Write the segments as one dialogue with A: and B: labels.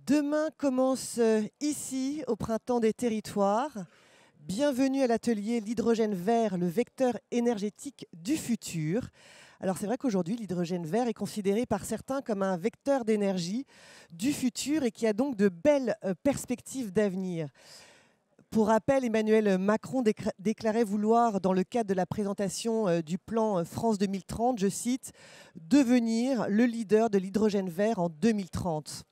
A: Demain commence ici, au Printemps des Territoires. Bienvenue à l'atelier L'hydrogène vert, le vecteur énergétique du futur. Alors c'est vrai qu'aujourd'hui, l'hydrogène vert est considéré par certains comme un vecteur d'énergie du futur et qui a donc de belles perspectives d'avenir. Pour rappel, Emmanuel Macron déclarait vouloir, dans le cadre de la présentation du plan France 2030, je cite, « devenir le leader de l'hydrogène vert en 2030 ».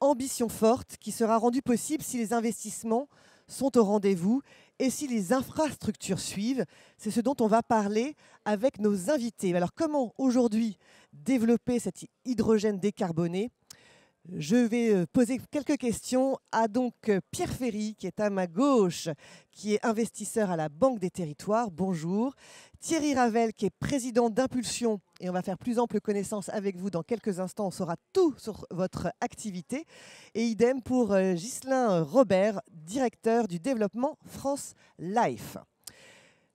A: Ambition forte qui sera rendue possible si les investissements sont au rendez-vous et si les infrastructures suivent. C'est ce dont on va parler avec nos invités. Alors comment aujourd'hui développer cet hydrogène décarboné ? Je vais poser quelques questions à donc Pierre Ferry, qui est à ma gauche, qui est investisseur à la Banque des Territoires. Bonjour. Thierry Ravel, qui est président d'Impulsion, et on va faire plus ample connaissance avec vous dans quelques instants. On saura tout sur votre activité. Et idem pour Ghislain Robert, directeur du développement France Life.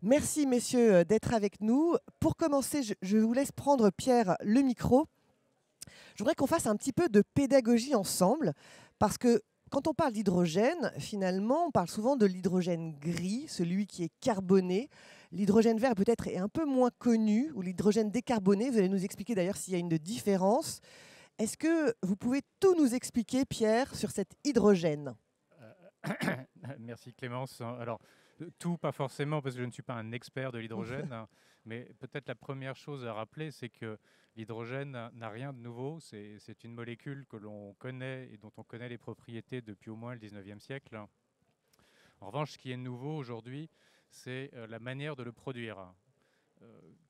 A: Merci, messieurs, d'être avec nous. Pour commencer, je vous laisse prendre, Pierre, le micro. Je voudrais qu'on fasse un petit peu de pédagogie ensemble, parce que quand on parle d'hydrogène, finalement, on parle souvent de l'hydrogène gris, celui qui est carboné. L'hydrogène vert peut-être est un peu moins connu, ou l'hydrogène décarboné. Vous allez nous expliquer d'ailleurs s'il y a une différence. Est-ce que vous pouvez tout nous expliquer, Pierre, sur cet hydrogène ?
B: Merci Clémence. Alors, tout, pas forcément, parce que je ne suis pas un expert de l'hydrogène, mais peut-être la première chose à rappeler, c'est que l'hydrogène n'a rien de nouveau. C'est une molécule que l'on connaît et dont on connaît les propriétés depuis au moins le 19e siècle. En revanche, ce qui est nouveau aujourd'hui, c'est la manière de le produire.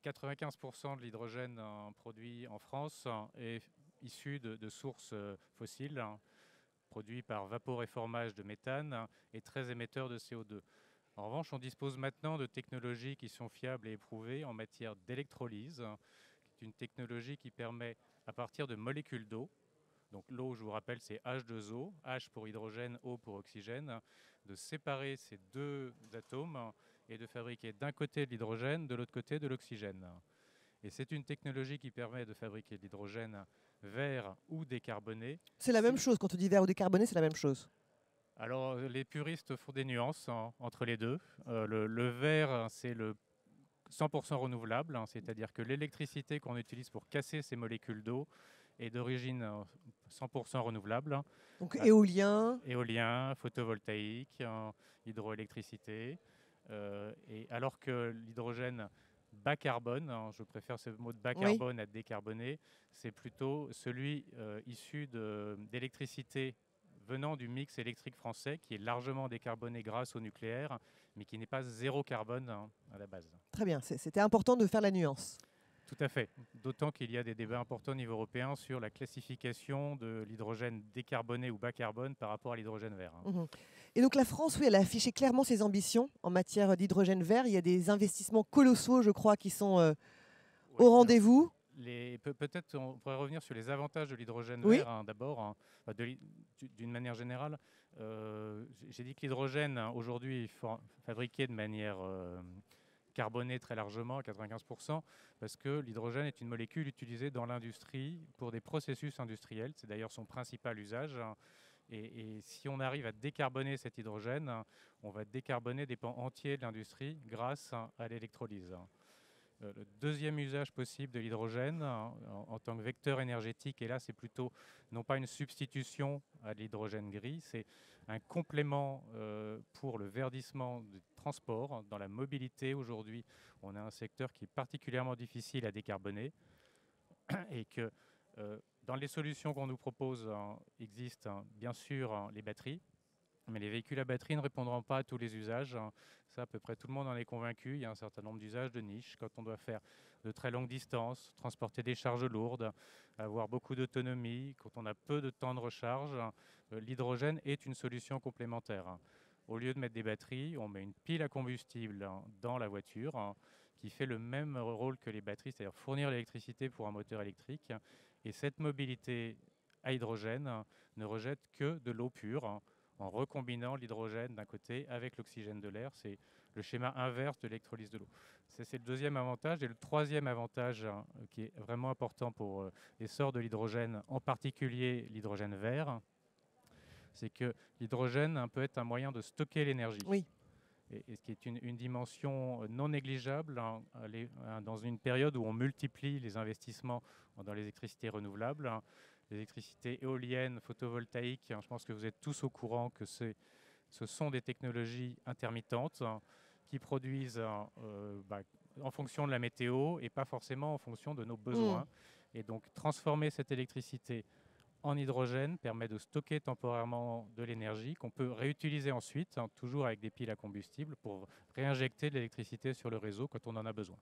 B: 95% de l'hydrogène produit en France est issu de sources fossiles, produit par vaporéformage de méthane et très émetteur de CO2. En revanche, on dispose maintenant de technologies qui sont fiables et éprouvées en matière d'électrolyse, qui est une technologie qui permet, à partir de molécules d'eau, donc l'eau, je vous rappelle, c'est H2O, H pour hydrogène, O pour oxygène, de séparer ces deux atomes et de fabriquer d'un côté de l'hydrogène, de l'autre côté de l'oxygène. Et c'est une technologie qui permet de fabriquer de l'hydrogène vert ou décarboné.
A: C'est la même chose, quand on dit vert ou décarboné, c'est la même chose.
B: Alors, les puristes font des nuances entre les deux. Le vert, c'est le 100% renouvelable, c'est-à-dire que l'électricité qu'on utilise pour casser ces molécules d'eau est d'origine 100% renouvelable.
A: Donc éolien.
B: Éolien, photovoltaïque, hydroélectricité. Et alors que l'hydrogène bas carbone, je préfère ce mot de bas carbone à décarboné, c'est plutôt celui issu d'électricité venant du mix électrique français, qui est largement décarboné grâce au nucléaire, mais qui n'est pas zéro carbone à la base.
A: Très bien, c'était important de faire la nuance.
B: Tout à fait, d'autant qu'il y a des débats importants au niveau européen sur la classification de l'hydrogène décarboné ou bas carbone par rapport à l'hydrogène vert.
A: Et donc la France, oui, elle a affiché clairement ses ambitions en matière d'hydrogène vert. Il y a des investissements colossaux, je crois, qui sont au rendez-vous.
B: Peut-être on pourrait revenir sur les avantages de l'hydrogène vert d'abord, d'une manière générale. J'ai dit que l'hydrogène aujourd'hui est fabriqué de manière carbonée très largement, à 95%, parce que l'hydrogène est une molécule utilisée dans l'industrie pour des processus industriels. C'est d'ailleurs son principal usage. Et si on arrive à décarboner cet hydrogène, on va décarboner des pans entiers de l'industrie grâce à l'électrolyse. Le deuxième usage possible de l'hydrogène en tant que vecteur énergétique, et là c'est plutôt non pas une substitution à l'hydrogène gris, c'est un complément pour le verdissement du transport. Dans la mobilité aujourd'hui, on a un secteur qui est particulièrement difficile à décarboner et que dans les solutions qu'on nous propose existent bien sûr les batteries. Mais les véhicules à batterie ne répondront pas à tous les usages. Ça, à peu près tout le monde en est convaincu. Il y a un certain nombre d'usages de niche. Quand on doit faire de très longues distances, transporter des charges lourdes, avoir beaucoup d'autonomie, quand on a peu de temps de recharge, l'hydrogène est une solution complémentaire. Au lieu de mettre des batteries, on met une pile à combustible dans la voiture qui fait le même rôle que les batteries, c'est-à-dire fournir l'électricité pour un moteur électrique. Et cette mobilité à hydrogène ne rejette que de l'eau pure, en recombinant l'hydrogène d'un côté avec l'oxygène de l'air. C'est le schéma inverse de l'électrolyse de l'eau. C'est le deuxième avantage. Et le troisième avantage qui est vraiment important pour l'essor de l'hydrogène, en particulier l'hydrogène vert, c'est que l'hydrogène peut être un moyen de stocker l'énergie.
A: Oui.
B: Et ce qui est une dimension non négligeable dans une période où on multiplie les investissements dans l'électricité renouvelable, l'électricité éolienne, photovoltaïque. Je pense que vous êtes tous au courant que ce sont des technologies intermittentes qui produisent en fonction de la météo et pas forcément en fonction de nos besoins. Et donc transformer cette électricité en hydrogène permet de stocker temporairement de l'énergie qu'on peut réutiliser ensuite, toujours avec des piles à combustible, pour réinjecter de l'électricité sur le réseau quand on en a besoin.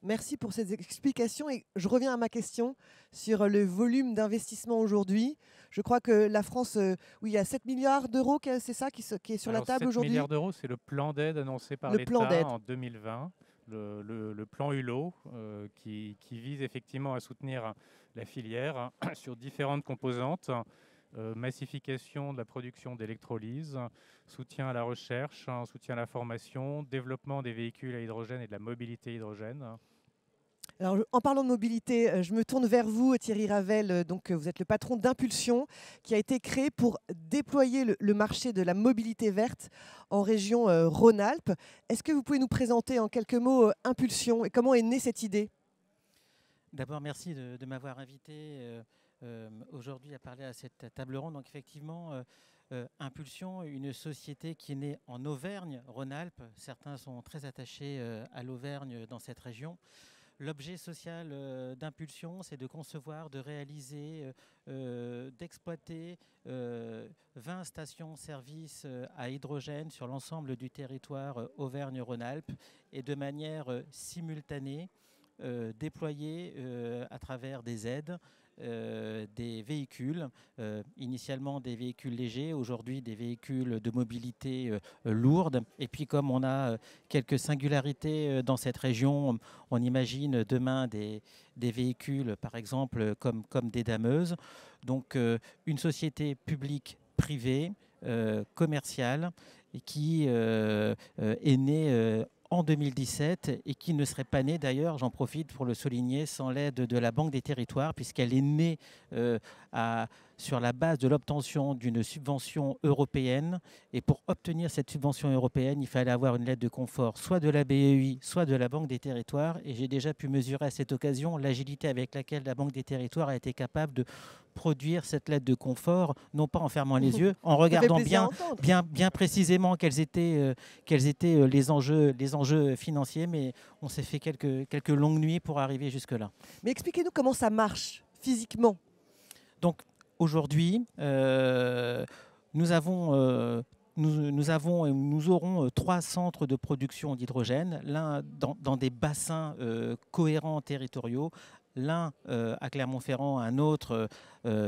A: Merci pour ces explications. Et je reviens à ma question sur le volume d'investissement aujourd'hui. Je crois que la France, il y a 7 milliards d'euros, c'est ça qui est sur la table aujourd'hui.
B: 7 milliards d'euros, c'est le plan d'aide annoncé par l'État en 2020, le plan Hulot, qui vise effectivement à soutenir la filière sur différentes composantes, massification de la production d'électrolyse, soutien à la recherche, soutien à la formation, développement des véhicules à hydrogène et de la mobilité hydrogène.
A: Alors, en parlant de mobilité, je me tourne vers vous, Thierry Ravel. Donc, vous êtes le patron d'Impulsion, qui a été créé pour déployer le marché de la mobilité verte en région Rhône-Alpes. Est-ce que vous pouvez nous présenter en quelques mots Impulsion et comment est née cette idée ?
C: D'abord, merci de m'avoir invité aujourd'hui à parler à cette table ronde. Donc, effectivement, Impulsion, une société qui est née en Auvergne-Rhône-Alpes. Certains sont très attachés à l'Auvergne dans cette région. L'objet social d'Impulsion, c'est de concevoir, de réaliser, d'exploiter 20 stations-service à hydrogène sur l'ensemble du territoire Auvergne-Rhône-Alpes et de manière simultanée déployer à travers des aides des véhicules, initialement des véhicules légers, aujourd'hui des véhicules de mobilité lourde. Et puis comme on a quelques singularités dans cette région, on imagine demain des véhicules par exemple comme des dameuses. Donc une société publique privée, commerciale, qui est née en 2017 et qui ne serait pas née d'ailleurs, j'en profite pour le souligner, sans l'aide de la Banque des Territoires, puisqu'elle est née sur la base de l'obtention d'une subvention européenne. Et pour obtenir cette subvention européenne, il fallait avoir une lettre de confort, soit de la BEI, soit de la Banque des Territoires. Et j'ai déjà pu mesurer à cette occasion l'agilité avec laquelle la Banque des Territoires a été capable de produire cette lettre de confort, non pas en fermant les yeux, en regardant bien précisément quels étaient les enjeux financiers, mais on s'est fait quelques longues nuits pour arriver jusque-là.
A: Mais expliquez-nous comment ça marche physiquement.
C: Donc aujourd'hui, nous aurons 3 centres de production d'hydrogène, l'un dans des bassins cohérents territoriaux, l'un à Clermont-Ferrand, un autre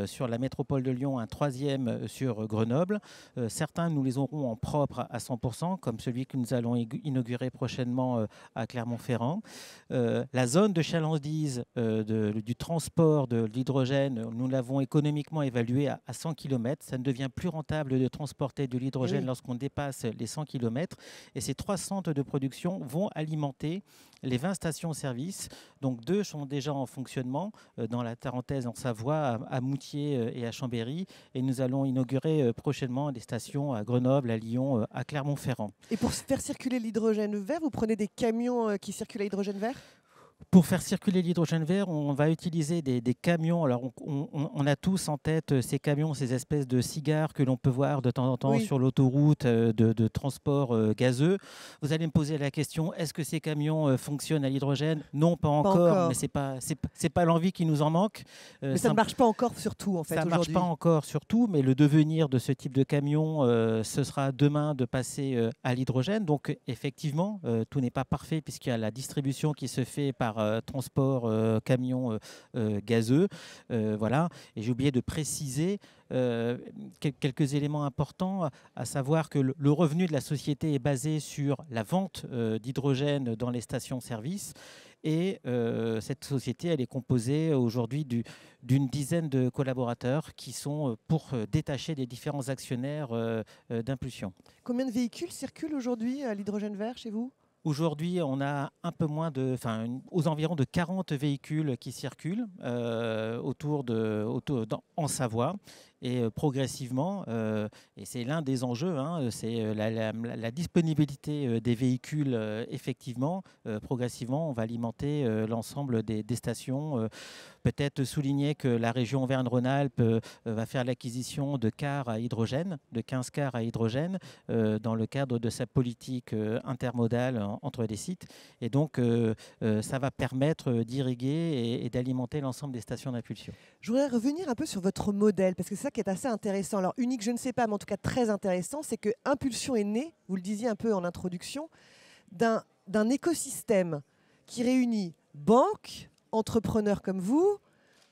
C: sur la métropole de Lyon, un 3e sur Grenoble. Certains, nous les aurons en propre à 100%, comme celui que nous allons inaugurer prochainement à Clermont-Ferrand. La zone de chalandise du transport de l'hydrogène, nous l'avons économiquement évaluée à 100 km. Ça ne devient plus rentable de transporter de l'hydrogène lorsqu'on dépasse les 100 km. Et ces 3 centres de production vont alimenter les 20 stations-service. Donc 2 sont déjà en fonctionnement dans la Tarentaise, en Savoie, à Moutier et à Chambéry. Et nous allons inaugurer prochainement des stations à Grenoble, à Lyon, à Clermont-Ferrand.
A: Et pour faire circuler l'hydrogène vert, vous prenez des camions qui circulent à hydrogène vert ?
C: Pour faire circuler l'hydrogène vert, on va utiliser des camions. Alors, on a tous en tête ces camions, ces espèces de cigares que l'on peut voir de temps en temps sur l'autoroute de transport gazeux. Vous allez me poser la question, est-ce que ces camions fonctionnent à l'hydrogène ? Non, pas encore, mais c'est pas l'envie qui nous en manque.
A: Mais ça ne marche pas encore sur tout, en fait, aujourd'hui.
C: Ça ne marche pas encore sur tout, mais le devenir de ce type de camion, ce sera demain de passer à l'hydrogène. Donc, effectivement, tout n'est pas parfait puisqu'il y a la distribution qui se fait par transport camion gazeux. Voilà. Et j'ai oublié de préciser quelques éléments importants, à savoir que le revenu de la société est basé sur la vente d'hydrogène dans les stations-service. Et cette société, elle est composée aujourd'hui d'une dizaine de collaborateurs qui sont pour détacher des différents actionnaires d'Impulsion.
A: Combien de véhicules circulent aujourd'hui à l'hydrogène vert chez vous ?
C: Aujourd'hui, on a aux environs de 40 véhicules qui circulent en Savoie. Et progressivement, et c'est l'un des enjeux, hein, c'est la disponibilité des véhicules, effectivement. Progressivement, on va alimenter l'ensemble des stations. Peut-être souligner que la région Auvergne-Rhône-Alpes va faire l'acquisition de cars à hydrogène, de 15 cars à hydrogène, dans le cadre de sa politique intermodale entre les sites. Et donc, ça va permettre d'irriguer et d'alimenter l'ensemble des stations d'impulsion.
A: Je voudrais revenir un peu sur votre modèle, parce que c'est ça qui est assez intéressant. Alors, unique, je ne sais pas, mais en tout cas très intéressant, c'est que Impulsion est né, vous le disiez un peu en introduction, d'un écosystème qui réunit banques, entrepreneurs comme vous,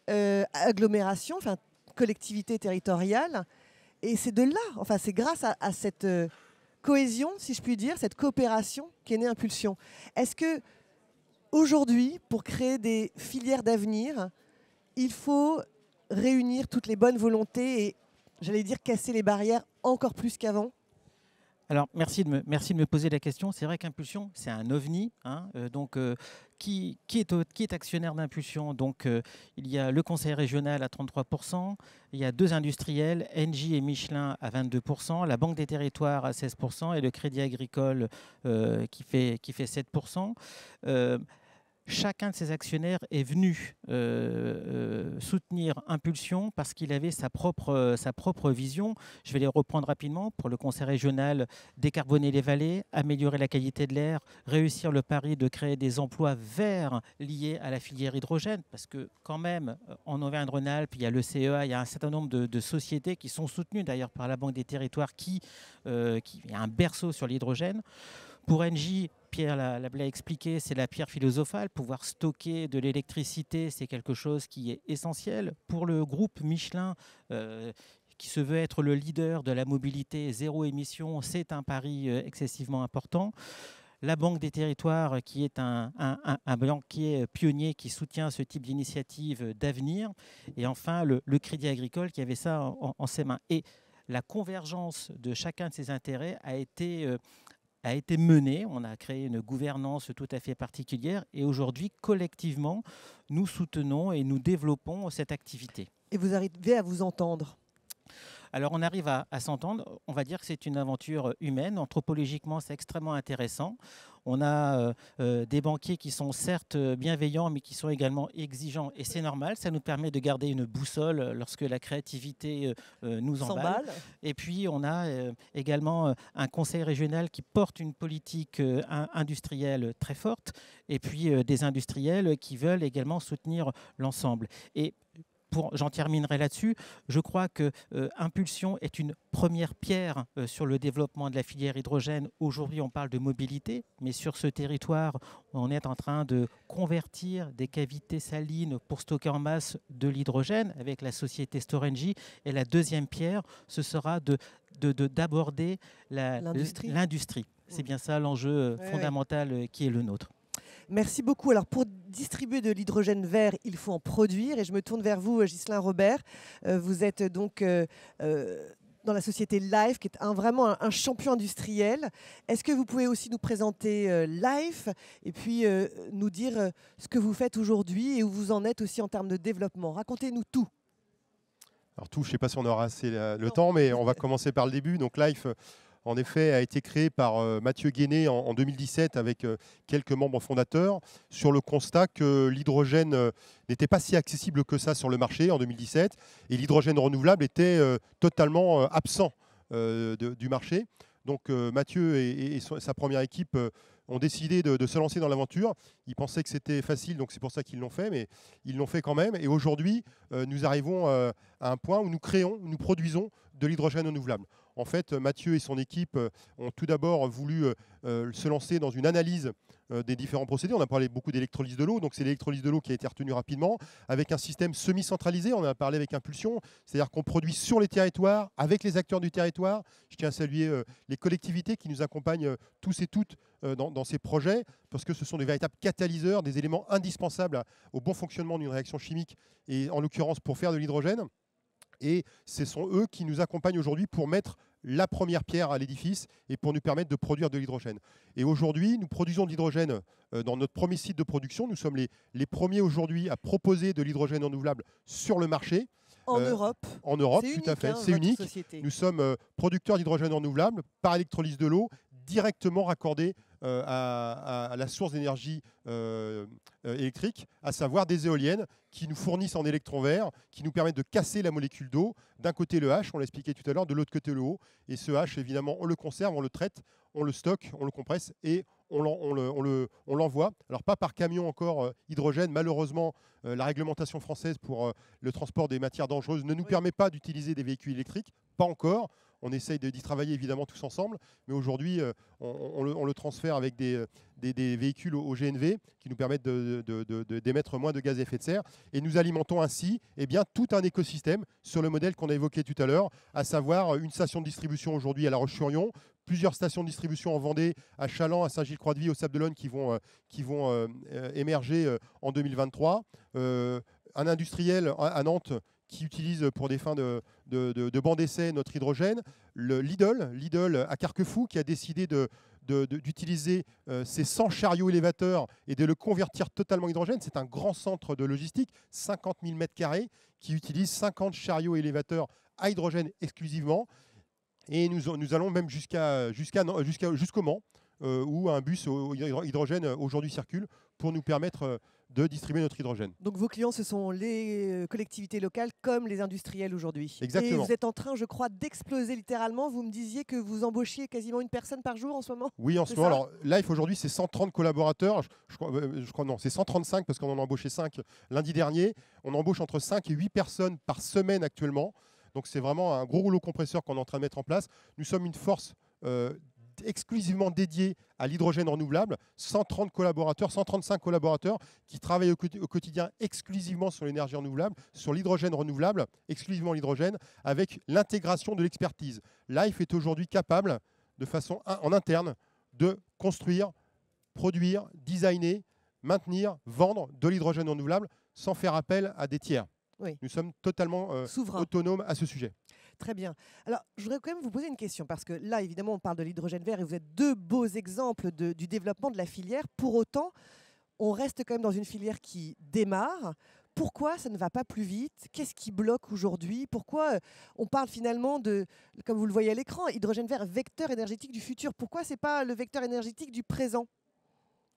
A: agglomérations, enfin collectivités territoriales. Et c'est de là, enfin c'est grâce à cette cohésion, si je puis dire, cette coopération qu'est née Impulsion. Est-ce que aujourd'hui, pour créer des filières d'avenir, il faut réunir toutes les bonnes volontés et, j'allais dire, casser les barrières encore plus qu'avant?
C: Alors, merci de me poser la question. C'est vrai qu'Impulsion, c'est un ovni. Hein, qui est actionnaire d'Impulsion? Donc, il y a le conseil régional à 33%, il y a 2 industriels, Engie et Michelin à 22%, la Banque des Territoires à 16% et le Crédit Agricole qui fait 7%. Chacun de ces actionnaires est venu soutenir Impulsion parce qu'il avait sa propre vision. Je vais les reprendre rapidement. Pour le conseil régional, décarboner les vallées, améliorer la qualité de l'air, réussir le pari de créer des emplois verts liés à la filière hydrogène. Parce que quand même, en Auvergne-Rhône-Alpes, il y a le CEA, il y a un certain nombre de sociétés qui sont soutenues d'ailleurs par la Banque des Territoires qui a un berceau sur l'hydrogène. Pour Engie, Pierre l'a expliqué, c'est la pierre philosophale. Pouvoir stocker de l'électricité, c'est quelque chose qui est essentiel. Pour le groupe Michelin, qui se veut être le leader de la mobilité zéro émission, c'est un pari excessivement important. La Banque des Territoires, qui est un banquier pionnier qui soutient ce type d'initiative d'avenir. Et enfin, le Crédit Agricole qui avait ça en ses mains. Et la convergence de chacun de ces intérêts a été menée. On a créé une gouvernance tout à fait particulière et aujourd'hui, collectivement, nous soutenons et nous développons cette activité.
A: Et vous arrivez à vous entendre?
C: Alors, on arrive à s'entendre. On va dire que c'est une aventure humaine. Anthropologiquement, c'est extrêmement intéressant. On a des banquiers qui sont certes bienveillants, mais qui sont également exigeants. Et c'est normal, ça nous permet de garder une boussole lorsque la créativité nous emballe. Et puis, on a également un conseil régional qui porte une politique industrielle très forte. Et puis, des industriels qui veulent également soutenir l'ensemble. Et j'en terminerai là-dessus. Je crois que Impulsion est une première pierre sur le développement de la filière hydrogène. Aujourd'hui, on parle de mobilité, mais sur ce territoire, on est en train de convertir des cavités salines pour stocker en masse de l'hydrogène avec la société Storengy. Et la deuxième pierre, ce sera d'aborder l'industrie. C'est bien ça l'enjeu fondamental qui est le nôtre.
A: Merci beaucoup. Alors, pour distribuer de l'hydrogène vert, il faut en produire. Et je me tourne vers vous, Ghislain Robert. Vous êtes donc dans la société Life, qui est vraiment un champion industriel. Est-ce que vous pouvez aussi nous présenter Life et puis nous dire ce que vous faites aujourd'hui et où vous en êtes aussi en termes de développement? Racontez-nous tout.
D: Alors tout, je ne sais pas si on aura assez le temps, mais on va commencer par le début. Donc Life, en effet, a été créé par Mathieu Guéné en 2017 avec quelques membres fondateurs sur le constat que l'hydrogène n'était pas si accessible que ça sur le marché en 2017 et l'hydrogène renouvelable était totalement absent du marché. Donc Mathieu et sa première équipe ont décidé de se lancer dans l'aventure. Ils pensaient que c'était facile, donc c'est pour ça qu'ils l'ont fait, mais ils l'ont fait quand même. Et aujourd'hui, nous arrivons à un point où nous produisons de l'hydrogène renouvelable. En fait, Mathieu et son équipe ont tout d'abord voulu se lancer dans une analyse des différents procédés. On a parlé beaucoup d'électrolyse de l'eau, donc c'est l'électrolyse de l'eau qui a été retenue rapidement, avec un système semi-centralisé. On en a parlé avec Impulsion, c'est-à-dire qu'on produit sur les territoires, avec les acteurs du territoire. Je tiens à saluer les collectivités qui nous accompagnent tous et toutes dans ces projets, parce que ce sont des véritables catalyseurs, des éléments indispensables au bon fonctionnement d'une réaction chimique, et en l'occurrence pour faire de l'hydrogène. Et ce sont eux qui nous accompagnent aujourd'hui pour mettre la première pierre à l'édifice et pour nous permettre de produire de l'hydrogène. Et aujourd'hui, nous produisons de l'hydrogène dans notre premier site de production. Nous sommes les premiers aujourd'hui à proposer de l'hydrogène renouvelable sur le marché.
A: En Europe.
D: En Europe,
A: C'est
D: tout
A: unique,
D: à fait.
A: hein,
D: C'est
A: votre
D: unique.
A: société.
D: Nous sommes producteurs d'hydrogène renouvelable par électrolyse de l'eau, directement raccordés à la source d'énergie électrique, à savoir des éoliennes qui nous fournissent en électrons verts, qui nous permettent de casser la molécule d'eau. D'un côté le H, on l'a expliqué tout à l'heure, de l'autre côté le O. Et ce H, évidemment, on le conserve, on le traite, on le stocke, on le compresse et on l'envoie. Alors pas par camion encore hydrogène. Malheureusement, la réglementation française pour le transport des matières dangereuses ne nous permet pas d'utiliser des véhicules électriques. Pas encore. On essaye d'y travailler évidemment tous ensemble, mais aujourd'hui, on le transfère avec des véhicules au GNV qui nous permettent d'émettre moins de gaz à effet de serre. Et nous alimentons ainsi tout un écosystème sur le modèle qu'on a évoqué tout à l'heure, à savoir une station de distribution aujourd'hui à La Roche-sur-Yon, plusieurs stations de distribution en Vendée, à Chaland, à Saint-Gilles-Croix-de-Vie, au Sable-d'Olonne qui vont émerger en 2023. Un industriel à Nantes qui utilise pour des fins de banc d'essai notre hydrogène. Le Lidl à Carquefou qui a décidé d'utiliser ces 100 chariots élévateurs et de le convertir totalement en hydrogène. C'est un grand centre de logistique, 50 000 m² qui utilise 50 chariots élévateurs à hydrogène exclusivement. Et nous allons même jusqu'au Mans, où un bus hydrogène aujourd'hui circule pour nous permettre de distribuer notre hydrogène.
A: Donc vos clients, ce sont les collectivités locales comme les industriels aujourd'hui.
D: Exactement.
A: Et vous êtes en train, je crois, d'exploser littéralement. Vous me disiez que vous embauchiez quasiment une personne par jour en ce moment.
D: Oui, en ce moment. Alors, Life aujourd'hui, c'est 130 collaborateurs. Je crois non, c'est 135 parce qu'on en a embauché 5 lundi dernier. On embauche entre 5 et 8 personnes par semaine actuellement. Donc c'est vraiment un gros rouleau compresseur qu'on est en train de mettre en place. Nous sommes une force exclusivement dédiée à l'hydrogène renouvelable, 130 collaborateurs, 135 collaborateurs qui travaillent au quotidien exclusivement sur l'énergie renouvelable, sur l'hydrogène renouvelable, exclusivement l'hydrogène, avec l'intégration de l'expertise. Life est aujourd'hui capable, de façon en interne, de construire, produire, designer, maintenir, vendre de l'hydrogène renouvelable sans faire appel à des tiers.
A: Oui.
D: Nous sommes totalement autonomes à ce sujet.
A: Très bien. Alors, je voudrais quand même vous poser une question, parce que là, évidemment, on parle de l'hydrogène vert et vous êtes deux beaux exemples du développement de la filière. Pour autant, on reste quand même dans une filière qui démarre. Pourquoi ça ne va pas plus vite? Qu'est-ce qui bloque aujourd'hui? Pourquoi on parle finalement de, comme vous le voyez à l'écran, hydrogène vert, vecteur énergétique du futur? Pourquoi ce n'est pas le vecteur énergétique du présent?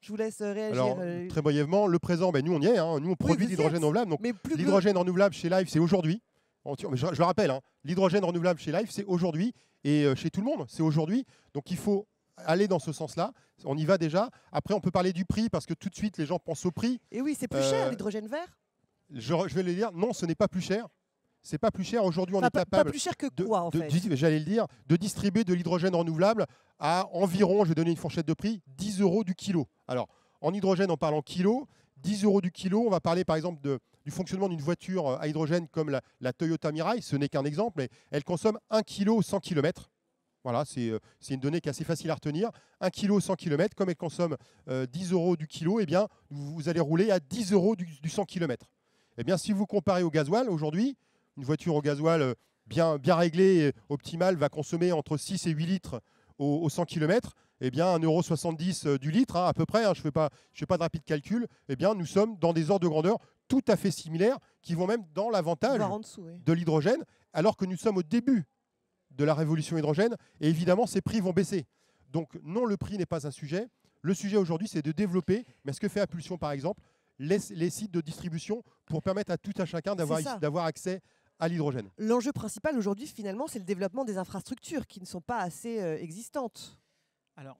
A: Je vous laisse réagir.
D: Alors, très brièvement, le présent, nous on y est. Hein. Nous on produit de l'hydrogène renouvelable. Donc, l'hydrogène renouvelable chez Life, c'est aujourd'hui. Je le rappelle, hein, l'hydrogène renouvelable chez Life, c'est aujourd'hui. Et chez tout le monde, c'est aujourd'hui. Donc il faut aller dans ce sens-là. On y va déjà. Après, on peut parler du prix parce que tout de suite, les gens pensent au prix.
A: Et oui, c'est plus cher l'hydrogène vert.
D: Je vais le dire, non, ce n'est pas plus cher. C'est pas plus cher. Aujourd'hui, on est capable.
A: Pas plus cher que quoi, en fait?
D: J'allais le dire, de distribuer de l'hydrogène renouvelable à environ, je vais donner une fourchette de prix, 10 € du kilo. Alors, en hydrogène, en parlant kilo, 10 € du kilo, on va parler par exemple du fonctionnement d'une voiture à hydrogène comme la Toyota Mirai. Ce n'est qu'un exemple, mais elle consomme 1 kg au 100 km. Voilà, c'est une donnée qui est assez facile à retenir. 1 kg au 100 km, comme elle consomme 10 € du kilo, eh bien, vous allez rouler à 10 € du 100 km. Eh bien, si vous comparez au gasoil, aujourd'hui, une voiture au gasoil bien réglée et optimale va consommer entre 6 et 8 litres au 100 km. Eh bien, 1,70 € du litre, hein, à peu près, hein, je ne fais pas de rapide calcul, eh bien, nous sommes dans des ordres de grandeur tout à fait similaires qui vont même dans l'avantage de l'hydrogène, alors que nous sommes au début de la révolution hydrogène et évidemment, ces prix vont baisser. Donc, non, le prix n'est pas un sujet. Le sujet aujourd'hui, c'est de développer, mais ce que fait Impulsion, par exemple, les sites de distribution pour permettre à tout un chacun d'avoir accès à l'hydrogène.
A: L'enjeu principal aujourd'hui, finalement, c'est le développement des infrastructures qui ne sont pas assez existantes.
C: Alors,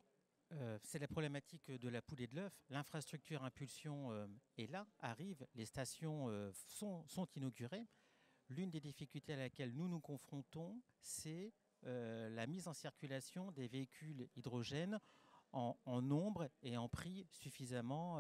C: c'est la problématique de la poule et de l'œuf. L'infrastructure Impulsion est là, arrive, les stations sont inaugurées. L'une des difficultés à laquelle nous nous confrontons, c'est la mise en circulation des véhicules hydrogène en nombre et en prix suffisamment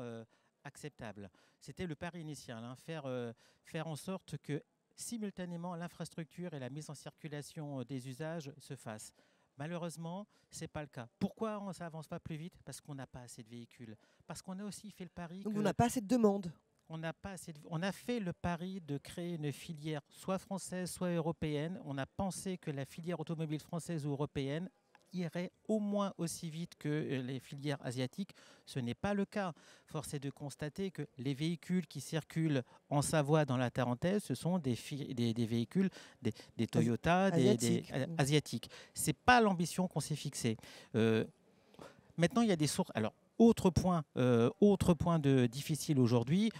C: acceptable. C'était le pari initial, hein, faire en sorte que simultanément l'infrastructure et la mise en circulation des usages se fassent. Malheureusement, ce n'est pas le cas. Pourquoi ça n'avance pas plus vite? Parce qu'on n'a pas assez de véhicules. Parce qu'on a aussi fait le pari...
A: Donc on n'a pas assez de demandes.
C: On a fait le pari de créer une filière soit française, soit européenne. On a pensé que la filière automobile française ou européenne irait au moins aussi vite que les filières asiatiques. Ce n'est pas le cas. Force est de constater que les véhicules qui circulent en Savoie, dans la Tarentaise, ce sont des véhicules, des Toyota, asiatiques. Ce n'est pas l'ambition qu'on s'est fixée. Maintenant, il y a des sources. Alors, autre point difficile aujourd'hui,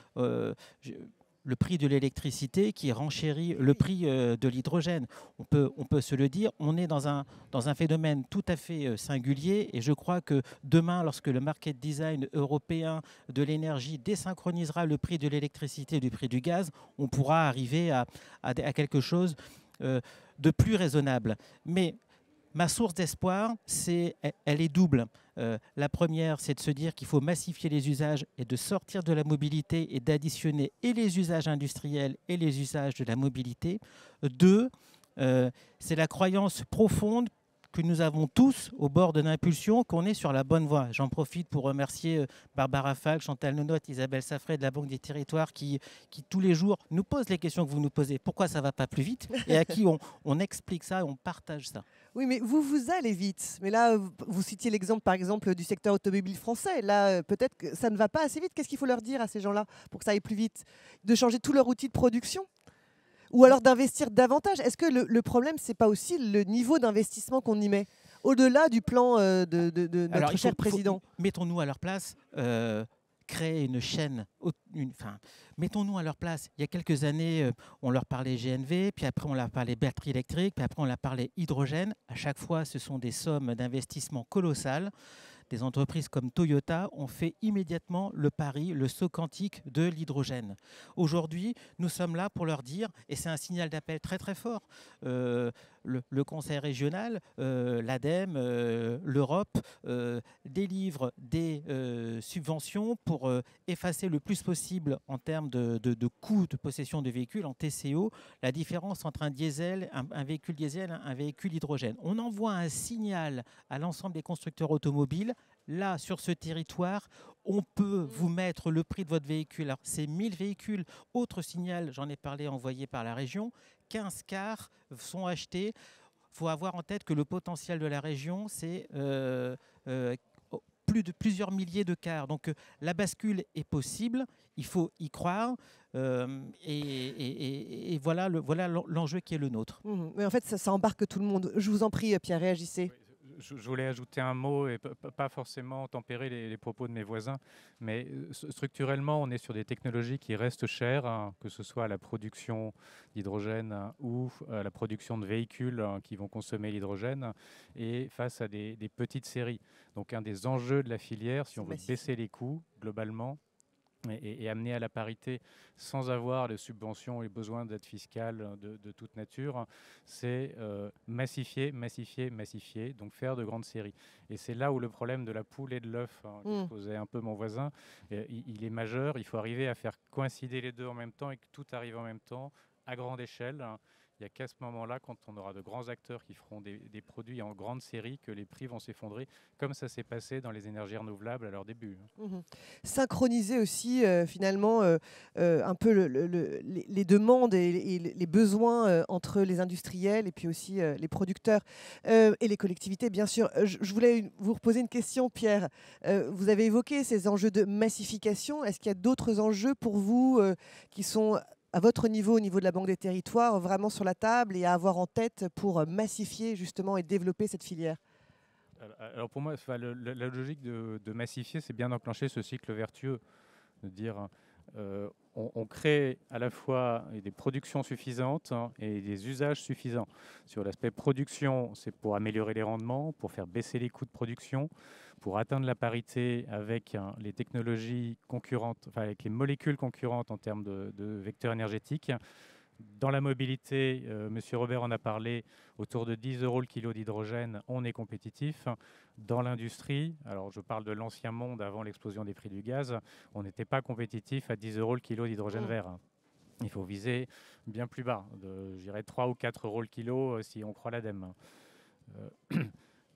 C: le prix de l'électricité qui renchérit le prix de l'hydrogène. On peut se le dire, on est dans un phénomène tout à fait singulier, et je crois que demain, lorsque le market design européen de l'énergie désynchronisera le prix de l'électricité et du prix du gaz, on pourra arriver à quelque chose de plus raisonnable. Mais ma source d'espoir, elle est double. La première, c'est de se dire qu'il faut massifier les usages et de sortir de la mobilité et d'additionner et les usages industriels et les usages de la mobilité. Deux, c'est la croyance profonde que nous avons tous au bord de l'impulsion, qu'on est sur la bonne voie. J'en profite pour remercier Barbara Falk, Chantal Nonotte, Isabelle Saffray de la Banque des Territoires qui tous les jours nous posent les questions que vous nous posez. Pourquoi ça ne va pas plus vite? Et à qui on explique ça et on partage ça.
A: Oui, mais vous allez vite. Mais là, vous citiez l'exemple, par exemple, du secteur automobile français. Là, peut-être que ça ne va pas assez vite. Qu'est-ce qu'il faut leur dire à ces gens-là pour que ça aille plus vite? De changer tout leur outil de production? Ou alors d'investir davantage? Est-ce que le problème, ce n'est pas aussi le niveau d'investissement qu'on y met, au-delà du plan de notre cher président?
C: Mettons-nous à leur place. Créer une chaîne, mettons-nous à leur place. Il y a quelques années, on leur parlait GNV, puis après on leur parlait batterie électrique, puis après on leur parlait hydrogène. À chaque fois, ce sont des sommes d'investissement colossales. Des entreprises comme Toyota ont fait immédiatement le pari, le saut quantique de l'hydrogène. Aujourd'hui, nous sommes là pour leur dire, et c'est un signal d'appel très très fort, le Conseil régional, l'ADEME, l'Europe délivrent des subventions pour effacer le plus possible en termes de coûts de possession de véhicules en TCO, la différence entre un diesel, un véhicule diesel et un véhicule hydrogène. On envoie un signal à l'ensemble des constructeurs automobiles. Là, sur ce territoire, on peut vous mettre le prix de votre véhicule. Alors, c'est 1000 véhicules. Autre signal, j'en ai parlé, envoyé par la région, 15 cars sont achetés. Il faut avoir en tête que le potentiel de la région, c'est plusieurs milliers de cars. Donc, la bascule est possible. Il faut y croire. Et voilà l'enjeu qui est le nôtre.
A: Mais en fait, ça embarque tout le monde. Je vous en prie, Pierre, réagissez.
B: Je voulais ajouter un mot et pas forcément tempérer les propos de mes voisins, mais structurellement, on est sur des technologies qui restent chères, hein, que ce soit à la production d'hydrogène ou à la production de véhicules qui vont consommer l'hydrogène, et face à des petites séries. Donc un des enjeux de la filière, si on veut baisser les coûts globalement, et amener à la parité sans avoir les subventions et besoins d'aide fiscale de toute nature, c'est massifier, donc faire de grandes séries. Et c'est là où le problème de la poule et de l'œuf, que posait un peu mon voisin, il est majeur. Il faut arriver à faire coïncider les deux en même temps et que tout arrive en même temps, à grande échelle. Il n'y a qu'à ce moment-là, quand on aura de grands acteurs qui feront des produits en grande série, que les prix vont s'effondrer, comme ça s'est passé dans les énergies renouvelables à leur début.
A: Synchroniser aussi, finalement, un peu les demandes et les besoins entre les industriels et puis aussi les producteurs et les collectivités, bien sûr. Je voulais vous reposer une question, Pierre. Vous avez évoqué ces enjeux de massification. Est-ce qu'il y a d'autres enjeux pour vous qui sont à votre niveau, au niveau de la Banque des Territoires, vraiment sur la table et à avoir en tête pour massifier justement et développer cette filière?
B: Alors pour moi, la logique de massifier, c'est bien d'enclencher ce cycle vertueux, de dire on crée à la fois des productions suffisantes et des usages suffisants. Sur l'aspect production, c'est pour améliorer les rendements, pour faire baisser les coûts de production, pour atteindre la parité avec les technologies concurrentes, enfin avec les molécules concurrentes en termes de vecteurs énergétiques. Dans la mobilité, M. Robert en a parlé, autour de 10 € le kilo d'hydrogène, on est compétitif. Dans l'industrie, alors je parle de l'ancien monde avant l'explosion des prix du gaz, on n'était pas compétitif à 10 € le kilo d'hydrogène vert. Il faut viser bien plus bas, je dirais 3 ou 4 € le kilo si on croit l'ADEME.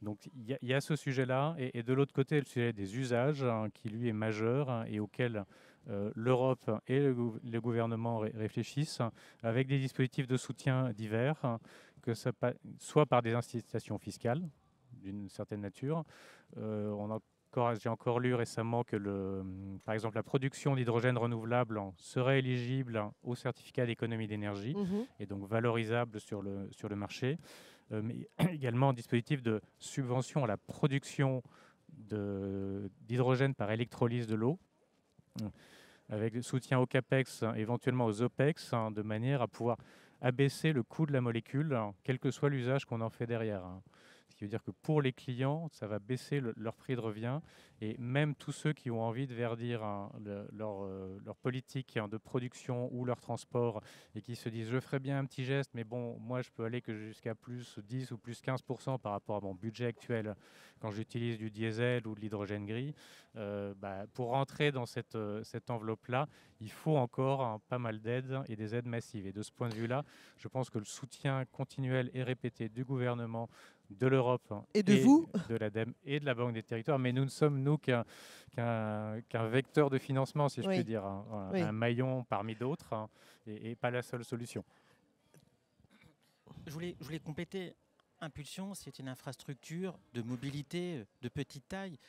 B: Donc il y a ce sujet-là, et de l'autre côté, le sujet des usages, qui lui est majeur et auquel l'Europe et le gouvernement réfléchissent avec des dispositifs de soutien divers, que ça soit par des incitations fiscales, d'une certaine nature. J'ai encore lu récemment que, par exemple, la production d'hydrogène renouvelable serait éligible au certificat d'économie d'énergie et donc valorisable sur le marché, mais également un dispositif de subvention à la production d'hydrogène par électrolyse de l'eau, avec soutien au CAPEX, éventuellement aux OPEX, de manière à pouvoir abaisser le coût de la molécule, quel que soit l'usage qu'on en fait derrière. Ce qui veut dire que pour les clients, ça va baisser leur prix de revient. Et même tous ceux qui ont envie de verdir leur politique de production ou leur transport et qui se disent « je ferais bien un petit geste, mais bon, moi je peux aller que jusqu'à plus 10 ou plus 15% par rapport à mon budget actuel quand j'utilise du diesel ou de l'hydrogène gris », pour rentrer dans cette enveloppe-là, il faut encore pas mal d'aides et des aides massives. Et de ce point de vue-là, je pense que le soutien continuel et répété du gouvernement, de l'Europe
A: et de
B: l'ADEME et de la Banque des Territoires, mais nous ne sommes, nous, qu'un vecteur de financement, si je puis dire, un maillon parmi d'autres, et pas la seule solution.
C: Je voulais compléter. Impulsion, c'est une infrastructure de mobilité de petite taille.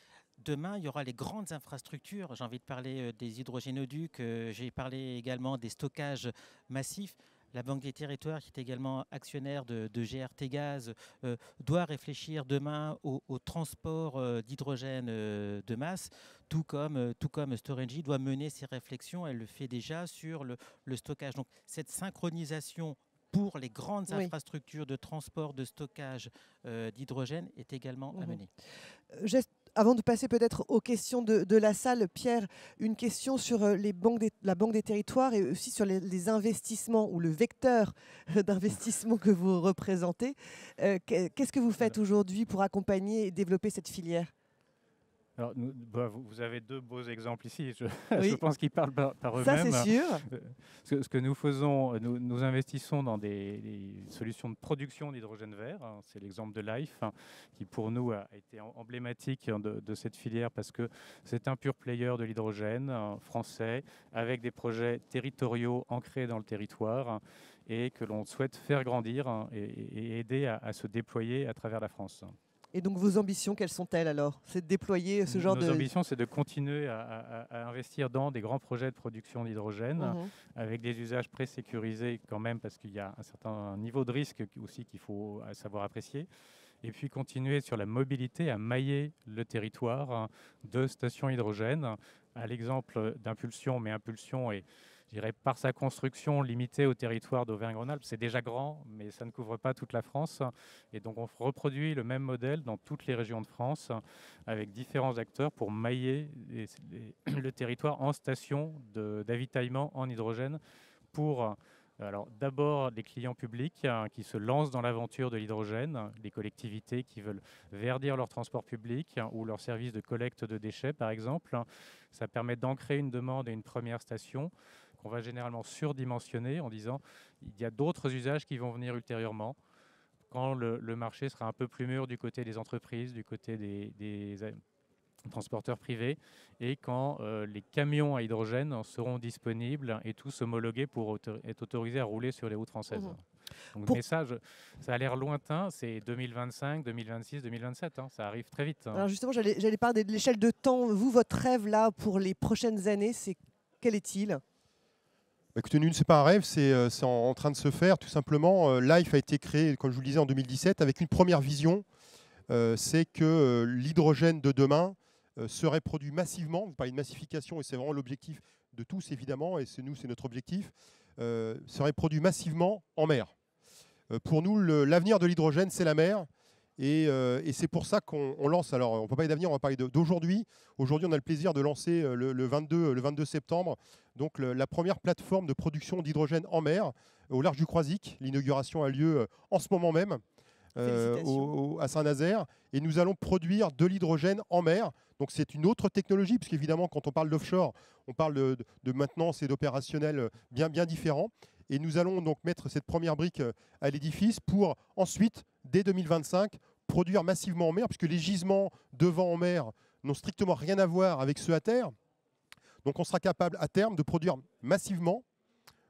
C: Demain, il y aura les grandes infrastructures. J'ai envie de parler des hydrogénoducs, j'ai parlé également des stockages massifs. La Banque des Territoires, qui est également actionnaire de GRT Gaz, doit réfléchir demain au transport d'hydrogène de masse, tout comme Storengy doit mener ses réflexions. Elle le fait déjà sur le stockage. Donc cette synchronisation pour les grandes infrastructures de transport, de stockage d'hydrogène est également à mener.
A: Avant de passer peut-être aux questions de la salle, Pierre, une question sur la Banque des Territoires et aussi sur les investissements ou le vecteur d'investissement que vous représentez. Qu'est-ce que vous faites aujourd'hui pour accompagner et développer cette filière ?
B: Alors, vous avez deux beaux exemples ici. Je pense qu'ils parlent par eux-mêmes.
A: Ça, c'est sûr.
B: Ce que nous faisons, nous investissons dans des solutions de production d'hydrogène vert. C'est l'exemple de Life, qui pour nous a été emblématique de cette filière parce que c'est un pure player de l'hydrogène français avec des projets territoriaux ancrés dans le territoire et que l'on souhaite faire grandir et aider à se déployer à travers la France.
A: Et donc vos ambitions, quelles sont-elles alors ? C'est de déployer ce genre
B: Nos ambitions, c'est de continuer à investir dans des grands projets de production d'hydrogène avec des usages présécurisés quand même parce qu'il y a un certain niveau de risque aussi qu'il faut savoir apprécier. Et puis continuer sur la mobilité, à mailler le territoire de stations hydrogène, à l'exemple d'Impulsion, mais Impulsion est, je dirais, par sa construction limitée au territoire d'Auvergne-Rhône-Alpes. C'est déjà grand, mais ça ne couvre pas toute la France. Et donc on reproduit le même modèle dans toutes les régions de France avec différents acteurs pour mailler le territoire en stations d'avitaillement en hydrogène pour... Alors d'abord les clients publics qui se lancent dans l'aventure de l'hydrogène, les collectivités qui veulent verdir leur transport public ou leur service de collecte de déchets par exemple. Ça permet d'ancrer une demande et une première station qu'on va généralement surdimensionner en disant il y a d'autres usages qui vont venir ultérieurement quand le marché sera un peu plus mûr du côté des entreprises, du côté des transporteurs privés et quand les camions à hydrogène seront disponibles et tous homologués pour être autorisés à rouler sur les routes françaises. Donc le message, ça a l'air lointain, c'est 2025, 2026, 2027, ça arrive très vite.
A: Alors justement, j'allais parler de l'échelle de temps. Vous, votre rêve là pour les prochaines années, quel est-il ?
D: Écoutez, ce n'est pas un rêve, c'est en train de se faire tout simplement. Life a été créé, comme je vous le disais, en 2017 avec une première vision, c'est que l'hydrogène de demain serait produit massivement. Vous parlez de massification et c'est vraiment l'objectif de tous évidemment, et c'est notre objectif, serait produit massivement en mer. Pour nous, l'avenir de l'hydrogène, c'est la mer. Et c'est pour ça qu'on lance, alors on ne peut pas parler d'avenir, on va parler d'aujourd'hui. Aujourd'hui, on a le plaisir de lancer le 22 septembre donc la première plateforme de production d'hydrogène en mer au large du Croisic. L'inauguration a lieu en ce moment même à Saint-Nazaire. Et nous allons produire de l'hydrogène en mer. Donc c'est une autre technologie, puisqu'évidemment, quand on parle d'offshore, on parle de maintenance et d'opérationnel bien différents. Et nous allons donc mettre cette première brique à l'édifice pour ensuite, dès 2025, produire massivement en mer, puisque les gisements de vent en mer n'ont strictement rien à voir avec ceux à terre. Donc on sera capable à terme de produire massivement,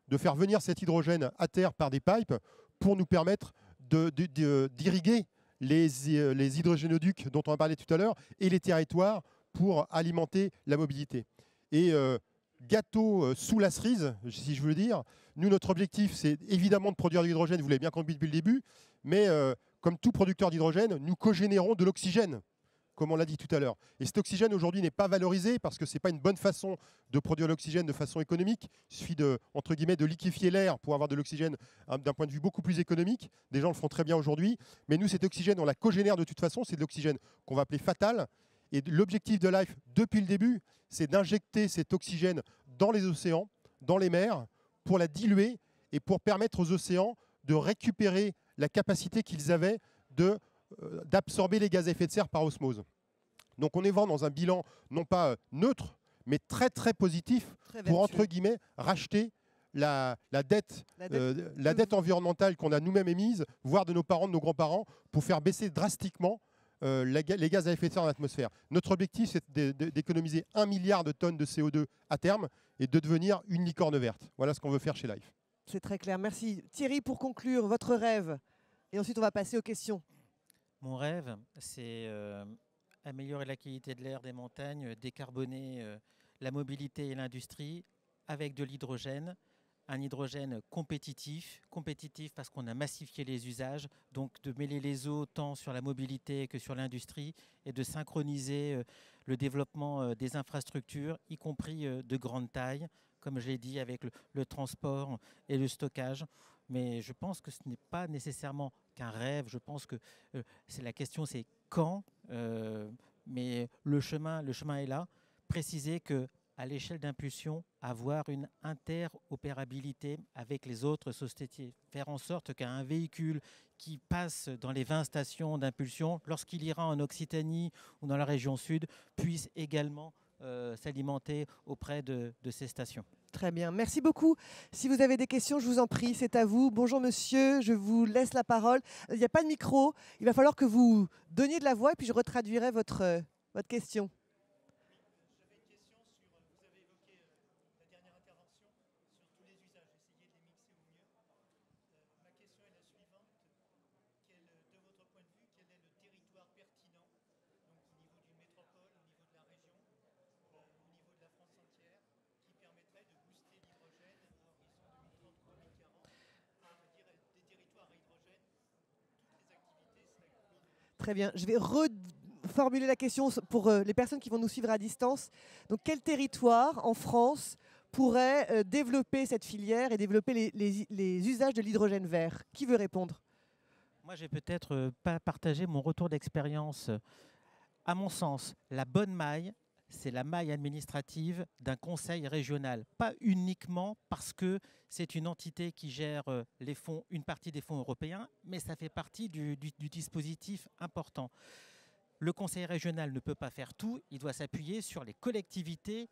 D: de faire venir cet hydrogène à terre par des pipes pour nous permettre d'irriguer les hydrogénoducs dont on a parlé tout à l'heure et les territoires pour alimenter la mobilité. Et gâteau sous la cerise, si je veux dire, nous, notre objectif, c'est évidemment de produire de l'hydrogène, vous l'avez bien compris depuis le début, mais comme tout producteur d'hydrogène, nous cogénérons de l'oxygène, comme on l'a dit tout à l'heure. Et cet oxygène, aujourd'hui, n'est pas valorisé parce que ce n'est pas une bonne façon de produire l'oxygène de façon économique. Il suffit de, entre guillemets, de liquéfier l'air pour avoir de l'oxygène d'un point de vue beaucoup plus économique. Des gens le font très bien aujourd'hui. Mais nous, cet oxygène, on la cogénère de toute façon. C'est de l'oxygène qu'on va appeler fatal. Et l'objectif de Life, depuis le début, c'est d'injecter cet oxygène dans les océans, dans les mers, pour la diluer et pour permettre aux océans de récupérer la capacité qu'ils avaient d'absorber les gaz à effet de serre par osmose. Donc on est vraiment dans un bilan non pas neutre, mais très très positif pour, entre guillemets, racheter la dette environnementale qu'on a nous-mêmes émise, voire de nos parents, de nos grands-parents, pour faire baisser drastiquement les gaz à effet de serre dans l'atmosphère. Notre objectif, c'est d'économiser 1 milliard de tonnes de CO2 à terme et de devenir une licorne verte. Voilà ce qu'on veut faire chez Life.
A: C'est très clair. Merci. Thierry, pour conclure, votre rêve. Et ensuite, on va passer aux questions.
C: Mon rêve, c'est améliorer la qualité de l'air des montagnes, décarboner la mobilité et l'industrie avec de l'hydrogène. Un hydrogène compétitif parce qu'on a massifié les usages, donc de mêler les eaux tant sur la mobilité que sur l'industrie et de synchroniser le développement des infrastructures, y compris de grande taille, comme je l'ai dit, avec le transport et le stockage. Mais je pense que ce n'est pas nécessairement qu'un rêve. Je pense que la question, c'est quand. Mais le chemin est là. Préciser que à l'échelle d'impulsion, avoir une interopérabilité avec les autres sociétés. Faire en sorte qu'un véhicule qui passe dans les 20 stations d'impulsion, lorsqu'il ira en Occitanie ou dans la région sud, puisse également s'alimenter auprès de ces stations.
A: Très bien, merci beaucoup. Si vous avez des questions, je vous en prie, c'est à vous. Bonjour monsieur, je vous laisse la parole. Il n'y a pas de micro, il va falloir que vous donniez de la voix et puis je retraduirai votre question. Très bien. Je vais reformuler la question pour les personnes qui vont nous suivre à distance. Donc, quel territoire en France pourrait développer cette filière et développer les usages de l'hydrogène vert? Qui veut répondre?
C: Moi, j'ai peut-être pas partagé mon retour d'expérience. À mon sens, la bonne maille, c'est la maille administrative d'un conseil régional. Pas uniquement parce que c'est une entité qui gère les fonds, une partie des fonds européens, mais ça fait partie du dispositif important. Le conseil régional ne peut pas faire tout, il doit s'appuyer sur les collectivités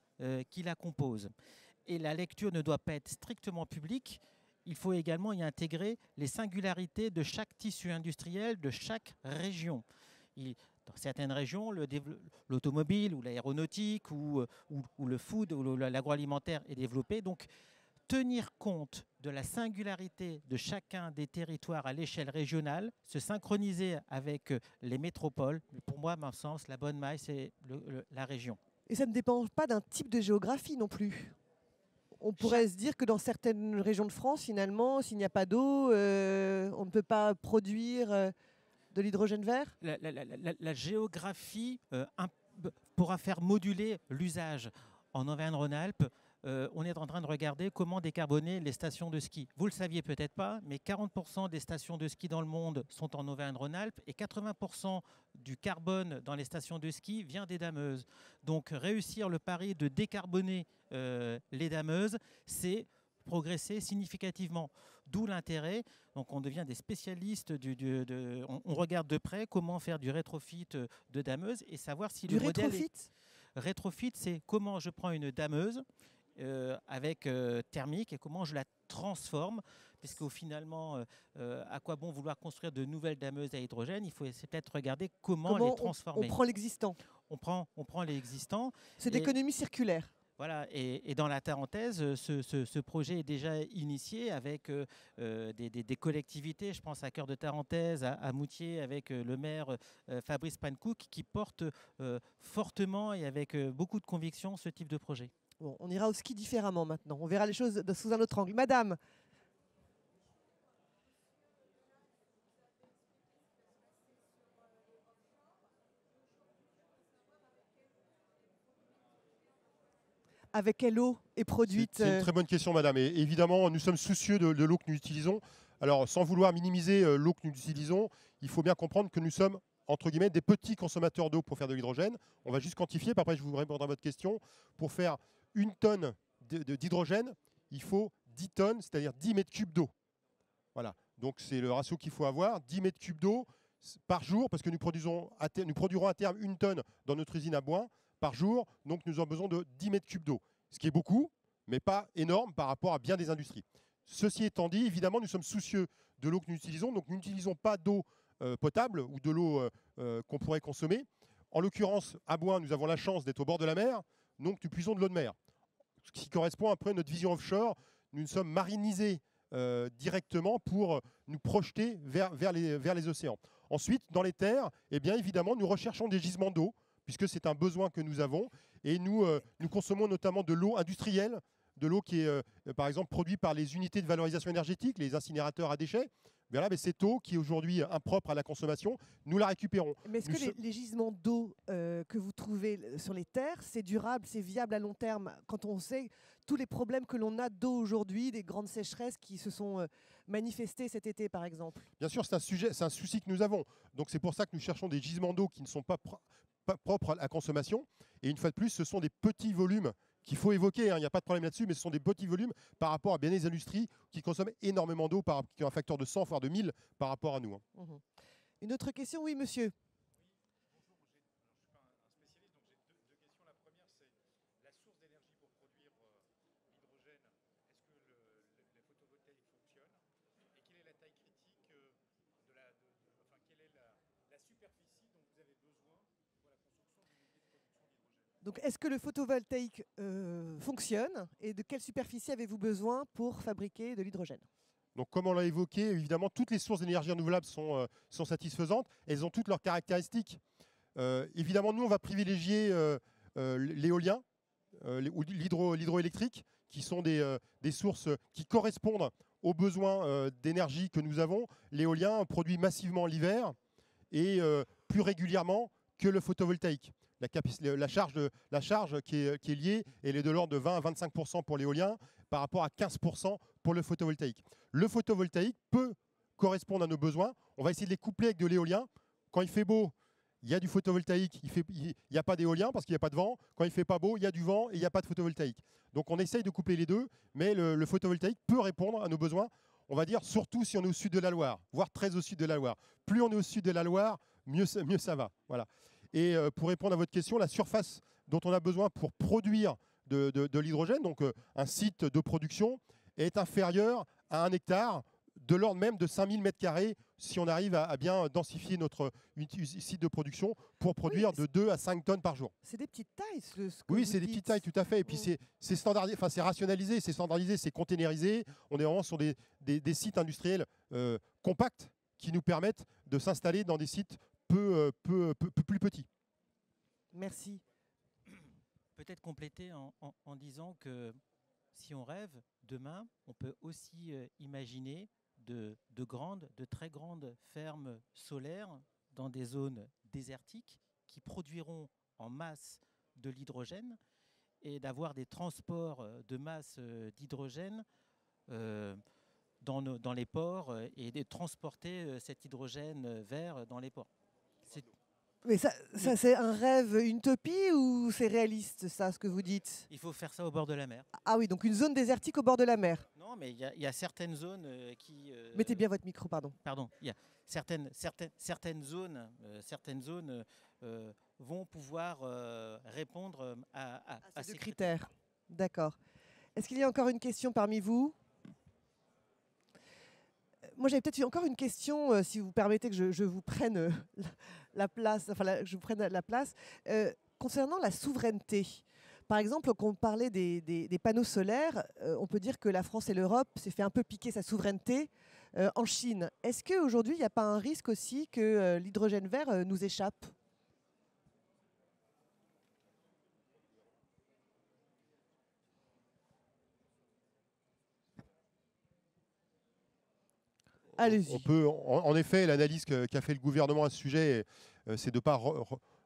C: qui la composent. Et la lecture ne doit pas être strictement publique, il faut également y intégrer les singularités de chaque tissu industriel, de chaque région. Dans certaines régions, l'automobile ou l'aéronautique ou le food ou l'agroalimentaire est développé. Donc, tenir compte de la singularité de chacun des territoires à l'échelle régionale, se synchroniser avec les métropoles. Pour moi, à mon sens, la bonne maille, c'est la région.
A: Et ça ne dépend pas d'un type de géographie non plus. On pourrait se dire que dans certaines régions de France, finalement, s'il n'y a pas d'eau, on ne peut pas produire de l'hydrogène vert.
C: La géographie pourra faire moduler l'usage. En Auvergne-Rhône-Alpes, on est en train de regarder comment décarboner les stations de ski. Vous ne le saviez peut-être pas, mais 40% des stations de ski dans le monde sont en Auvergne-Rhône-Alpes et 80% du carbone dans les stations de ski vient des dameuses. Donc réussir le pari de décarboner les dameuses, c'est progresser significativement. D'où l'intérêt. Donc on devient des spécialistes, on regarde de près comment faire du rétrofit de dameuses et savoir si le modèle... Rétrofit, c'est comment je prends une dameuse avec thermique et comment je la transforme, puisqu'au finalement, à quoi bon vouloir construire de nouvelles dameuses à hydrogène? Il faut peut-être regarder comment les transformer.
A: On prend l'existant.
C: On prend l'existant.
A: C'est l'économie circulaire.
C: Voilà, et dans la Tarentaise, ce projet est déjà initié avec des collectivités. Je pense à Cœur de Tarentaise, à Moutier, avec le maire Fabrice Pankouk, qui porte fortement et avec beaucoup de conviction ce type de projet.
A: Bon, on ira au ski différemment maintenant. On verra les choses sous un autre angle. Madame. Avec quelle eau est produite
D: C'est une très bonne question, madame. Et évidemment, nous sommes soucieux de l'eau que nous utilisons. Alors, sans vouloir minimiser l'eau que nous utilisons, il faut bien comprendre que nous sommes, entre guillemets, des petits consommateurs d'eau pour faire de l'hydrogène. On va juste quantifier, puis après je vous répondrai à votre question. Pour faire 1 tonne d'hydrogène, il faut 10 tonnes, c'est-à-dire 10 mètres cubes d'eau. Voilà, donc c'est le ratio qu'il faut avoir, 10 mètres cubes d'eau par jour, parce que nous produirons à terme 1 tonne dans notre usine à Boin par jour, donc nous avons besoin de 10 mètres cubes d'eau, ce qui est beaucoup, mais pas énorme par rapport à bien des industries. Ceci étant dit, évidemment, nous sommes soucieux de l'eau que nous utilisons, donc nous n'utilisons pas d'eau potable ou de l'eau qu'on pourrait consommer. En l'occurrence, à Boin, nous avons la chance d'être au bord de la mer, donc nous puisons de l'eau de mer. Ce qui correspond un peu à notre vision offshore, nous nous sommes marinisés directement pour nous projeter vers les océans. Ensuite, dans les terres, eh bien, évidemment, nous recherchons des gisements d'eau, puisque c'est un besoin que nous avons. Et nous consommons notamment de l'eau industrielle, de l'eau qui est, par exemple, produite par les unités de valorisation énergétique, les incinérateurs à déchets. Voilà, mais cette eau qui est aujourd'hui impropre à la consommation, nous la récupérons.
A: Mais est-ce que les gisements d'eau que vous trouvez sur les terres, c'est durable, c'est viable à long terme, quand on sait tous les problèmes que l'on a d'eau aujourd'hui, des grandes sécheresses qui se sont manifestées cet été, par exemple?
D: Bien sûr, c'est un souci que nous avons. Donc c'est pour ça que nous cherchons des gisements d'eau qui ne sont pas propres à la consommation. Et une fois de plus, ce sont des petits volumes qu'il faut évoquer, hein, il n'y a pas de problème là-dessus, mais ce sont des petits volumes par rapport à bien des industries qui consomment énormément d'eau, qui ont un facteur de 100, voire de 1000 par rapport à nous. Hein.
A: Mmh. Une autre question, oui, monsieur. Donc, est-ce que le photovoltaïque fonctionne et de quelle superficie avez-vous besoin pour fabriquer de l'hydrogène?
D: Donc, comme on l'a évoqué, évidemment, toutes les sources d'énergie renouvelable sont satisfaisantes. Elles ont toutes leurs caractéristiques. Évidemment, nous, on va privilégier l'éolien ou l'hydroélectrique, qui sont des sources qui correspondent aux besoins d'énergie que nous avons. L'éolien produit massivement l'hiver et plus régulièrement que le photovoltaïque. La charge qui est liée, elle est de l'ordre de 20 à 25% pour l'éolien par rapport à 15% pour le photovoltaïque. Le photovoltaïque peut correspondre à nos besoins. On va essayer de les coupler avec de l'éolien. Quand il fait beau, il y a du photovoltaïque, il n'y a pas d'éolien parce qu'il n'y a pas de vent. Quand il ne fait pas beau, il y a du vent et il n'y a pas de photovoltaïque. Donc on essaye de coupler les deux, mais le photovoltaïque peut répondre à nos besoins, on va dire surtout si on est au sud de la Loire, voire très au sud de la Loire. Plus on est au sud de la Loire, mieux ça va. Voilà. Et pour répondre à votre question, la surface dont on a besoin pour produire de l'hydrogène, donc un site de production, est inférieur à 1 hectare, de l'ordre même de 5000 m² si on arrive à bien densifier notre site de production pour produire de 2 à 5 tonnes par jour.
A: C'est des petites tailles,
D: oui, c'est des petites tailles, tout à fait. Et puis c'est standardisé, enfin c'est rationalisé, c'est standardisé, c'est containerisé. On est vraiment sur des sites industriels compacts qui nous permettent de s'installer dans des sites plus petits.
A: Merci.
C: Peut-être compléter en disant que si on rêve, demain, on peut aussi imaginer de très grandes fermes solaires dans des zones désertiques qui produiront en masse de l'hydrogène et d'avoir des transports de masse d'hydrogène dans les ports et de transporter cet hydrogène vert dans les ports.
A: Mais ça c'est un rêve, une utopie ou c'est réaliste, ça, ce que vous dites?
C: Il faut faire ça au bord de la mer.
A: Ah oui, donc une zone désertique au bord de la mer.
C: Non, mais il y a certaines zones qui...
A: Mettez bien votre micro, pardon.
C: Pardon. Il y a certaines zones vont pouvoir répondre à ces
A: critères. D'accord. Est-ce qu'il y a encore une question parmi vous? Moi, j'avais peut-être encore une question, si vous permettez que je vous prenne je vous prenne la place. Concernant la souveraineté, par exemple, quand on parlait des panneaux solaires, on peut dire que la France et l'Europe s'est fait un peu piquer sa souveraineté en Chine. Est-ce qu'aujourd'hui, il n'y a pas un risque aussi que l'hydrogène vert nous échappe ? Allez-y.
D: On peut, en effet, l'analyse qu'a fait le gouvernement à ce sujet, c'est de ne pas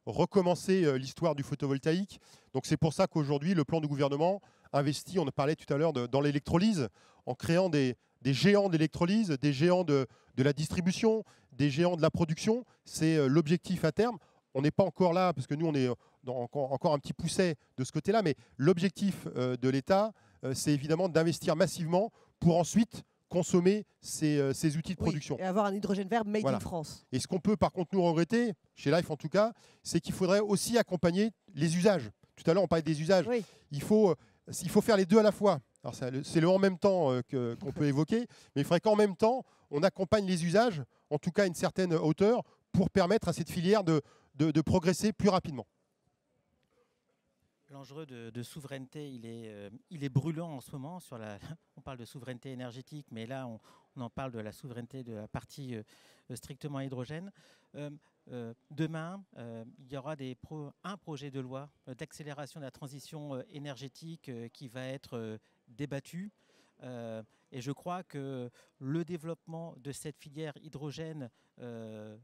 D: recommencer l'histoire du photovoltaïque. Donc c'est pour ça qu'aujourd'hui, le plan du gouvernement investit, on a parlé tout à l'heure, dans l'électrolyse, en créant des géants d'électrolyse, des géants de la distribution, des géants de la production. C'est l'objectif à terme. On n'est pas encore là, parce que nous, on est encore un petit pousset de ce côté-là, mais l'objectif de l'État, c'est évidemment d'investir massivement pour ensuite consommer ces outils de production.
A: Oui, et avoir un hydrogène vert made
D: voilà.
A: in France.
D: Et ce qu'on peut par contre nous regretter, chez Life en tout cas, c'est qu'il faudrait aussi accompagner les usages. Tout à l'heure on parlait des usages.
A: Oui.
D: Il faut faire les deux à la fois. Alors c'est le en même temps qu'on peut évoquer, mais il faudrait qu'en même temps on accompagne les usages, en tout cas à une certaine hauteur, pour permettre à cette filière de progresser plus rapidement.
C: L'enjeu de souveraineté, il est brûlant en ce moment. On parle de souveraineté énergétique, mais là, on en parle de la souveraineté de la partie strictement hydrogène. Demain, il y aura un projet de loi d'accélération de la transition énergétique qui va être débattu. Et je crois que le développement de cette filière hydrogène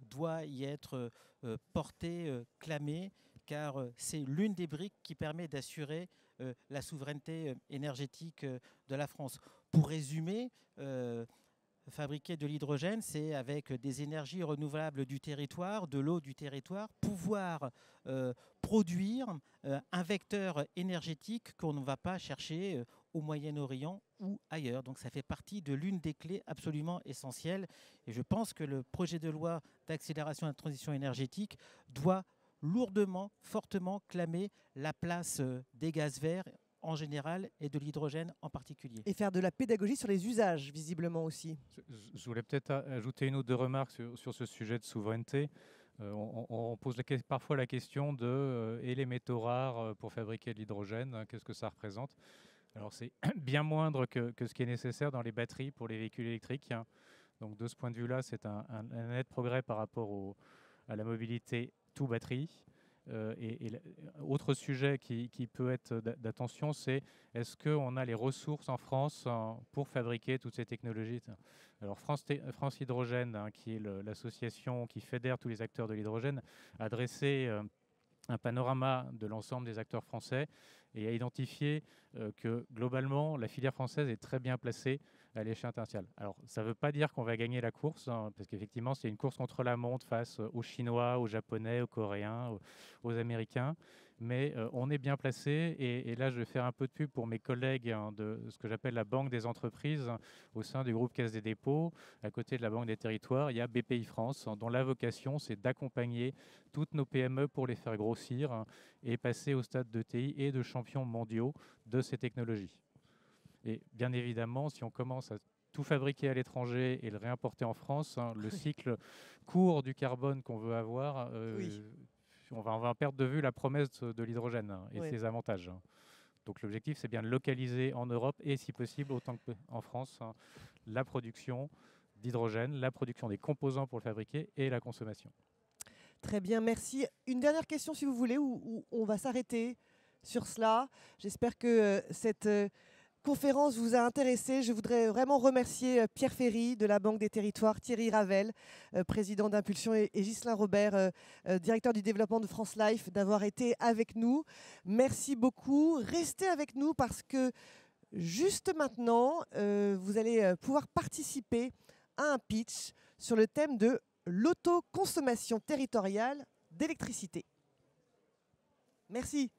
C: doit y être porté, clamé, car c'est l'une des briques qui permet d'assurer la souveraineté énergétique de la France. Pour résumer, fabriquer de l'hydrogène, c'est avec des énergies renouvelables du territoire, de l'eau du territoire, pouvoir produire un vecteur énergétique qu'on ne va pas chercher au Moyen-Orient ou ailleurs. Donc ça fait partie de l'une des clés absolument essentielles. Et je pense que le projet de loi d'accélération de la transition énergétique doit lourdement, fortement clamer la place des gaz verts en général et de l'hydrogène en particulier.
A: Et faire de la pédagogie sur les usages, visiblement aussi.
B: Je voulais peut-être ajouter une ou deux remarques sur ce sujet de souveraineté. On pose parfois la question et les métaux rares pour fabriquer de l'hydrogène, qu'est-ce que ça représente ? Alors c'est bien moindre que ce qui est nécessaire dans les batteries pour les véhicules électriques. Donc de ce point de vue-là, c'est un net progrès par rapport à la mobilité tout batterie. Autre sujet qui peut être d'attention, c'est est-ce qu'on a les ressources en France pour fabriquer toutes ces technologies ? Alors France Hydrogène, qui est l'association qui fédère tous les acteurs de l'hydrogène, a dressé un panorama de l'ensemble des acteurs français et a identifié que globalement la filière française est très bien placée à l'échelle internationale. Alors ça ne veut pas dire qu'on va gagner la course, parce qu'effectivement c'est une course contre la montre face aux Chinois, aux Japonais, aux Coréens, aux Américains, mais on est bien placé et là je vais faire un peu de pub pour mes collègues de ce que j'appelle la Banque des entreprises au sein du groupe Caisse des dépôts. À côté de la Banque des territoires, il y a BPI France dont la vocation c'est d'accompagner toutes nos PME pour les faire grossir et passer au stade de TI et de champions mondiaux de ces technologies. Et bien évidemment, si on commence à tout fabriquer à l'étranger et le réimporter en France, le cycle court du carbone qu'on veut avoir, on va perdre de vue la promesse de l'hydrogène et ses avantages. Donc l'objectif, c'est bien de localiser en Europe et si possible, autant qu'en France, la production d'hydrogène, la production des composants pour le fabriquer et la consommation.
A: Très bien, merci. Une dernière question, si vous voulez, où on va s'arrêter sur cela. J'espère que cette conférence vous a intéressé. Je voudrais vraiment remercier Pierre Ferry de la Banque des Territoires, Thierry Ravel, président d'Impulsion, et Ghislain Robert, directeur du développement de France Life, d'avoir été avec nous. Merci beaucoup. Restez avec nous parce que juste maintenant, vous allez pouvoir participer à un pitch sur le thème de l'autoconsommation territoriale d'électricité. Merci.